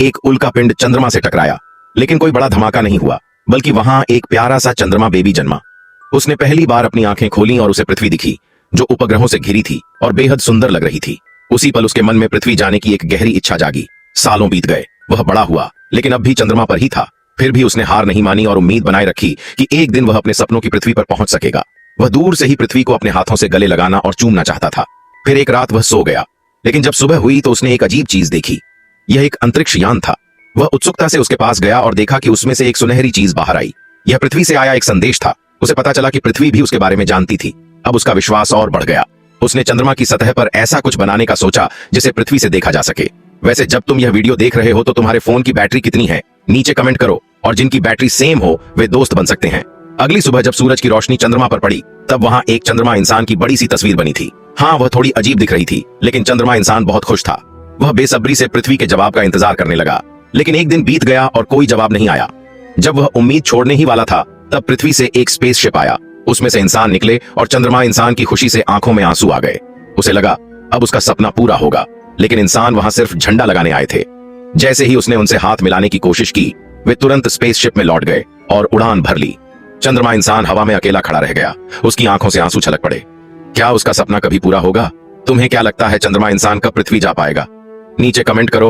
एक उल्कापिंड चंद्रमा से टकराया, लेकिन कोई बड़ा धमाका नहीं हुआ, बल्कि वहां एक प्यारा सा चंद्रमा बेबी जन्मा। उसने पहली बार अपनी आंखें खोली और उसे पृथ्वी दिखी, जो उपग्रहों से घिरी थी और बेहद सुंदर लग रही थी। उसी पल उसके मन में पृथ्वी जाने की एक गहरी इच्छा जागी। सालों बीत गए, वह बड़ा हुआ, लेकिन अब भी चंद्रमा पर ही था। फिर भी उसने हार नहीं मानी और उम्मीद बनाए रखी कि एक दिन वह अपने सपनों की पृथ्वी पर पहुंच सकेगा। वह दूर से ही पृथ्वी को अपने हाथों से गले लगाना और चूमना चाहता था। फिर एक रात वह सो गया, लेकिन जब सुबह हुई तो उसने एक अजीब चीज देखी। यह एक अंतरिक्ष यान था। वह उत्सुकता से उसके पास गया और देखा कि उसमें से एक सुनहरी चीज बाहर आई। यह पृथ्वी से आया एक संदेश था। उसे पता चला कि पृथ्वी भी उसके बारे में जानती थी। अब उसका विश्वास और बढ़ गया। उसने चंद्रमा की सतह पर ऐसा कुछ बनाने का सोचा जिसे पृथ्वी से देखा जा सके। वैसे जब तुम यह वीडियो देख रहे हो तो तुम्हारे फोन की बैटरी कितनी है, नीचे कमेंट करो, और जिनकी बैटरी सेम हो वे दोस्त बन सकते हैं। अगली सुबह जब सूरज की रोशनी चंद्रमा पर पड़ी, तब वहां एक चंद्रमा इंसान की बड़ी सी तस्वीर बनी थी। हाँ, वह थोड़ी अजीब दिख रही थी, लेकिन चंद्रमा इंसान बहुत खुश था। वह बेसब्री से पृथ्वी के जवाब का इंतजार करने लगा, लेकिन एक दिन बीत गया और कोई जवाब नहीं आया। जब वह उम्मीद छोड़ने ही वाला था, तब पृथ्वी से एक स्पेसशिप आया। उसमें से इंसान निकले और चंद्रमा इंसान की खुशी से आंखों में आंसू आ गए। उसे लगा अब उसका सपना पूरा होगा, लेकिन इंसान वहां सिर्फ झंडा लगाने आए थे। जैसे ही उसने उनसे हाथ मिलाने की कोशिश की, वे तुरंत स्पेसशिप में लौट गए और उड़ान भर ली। चंद्रमा इंसान हवा में अकेला खड़ा रह गया। उसकी आंखों से आंसू छलक पड़े। क्या उसका सपना कभी पूरा होगा? तुम्हें क्या लगता है, चंद्रमा इंसान कब पृथ्वी जा पाएगा? नीचे कमेंट करो।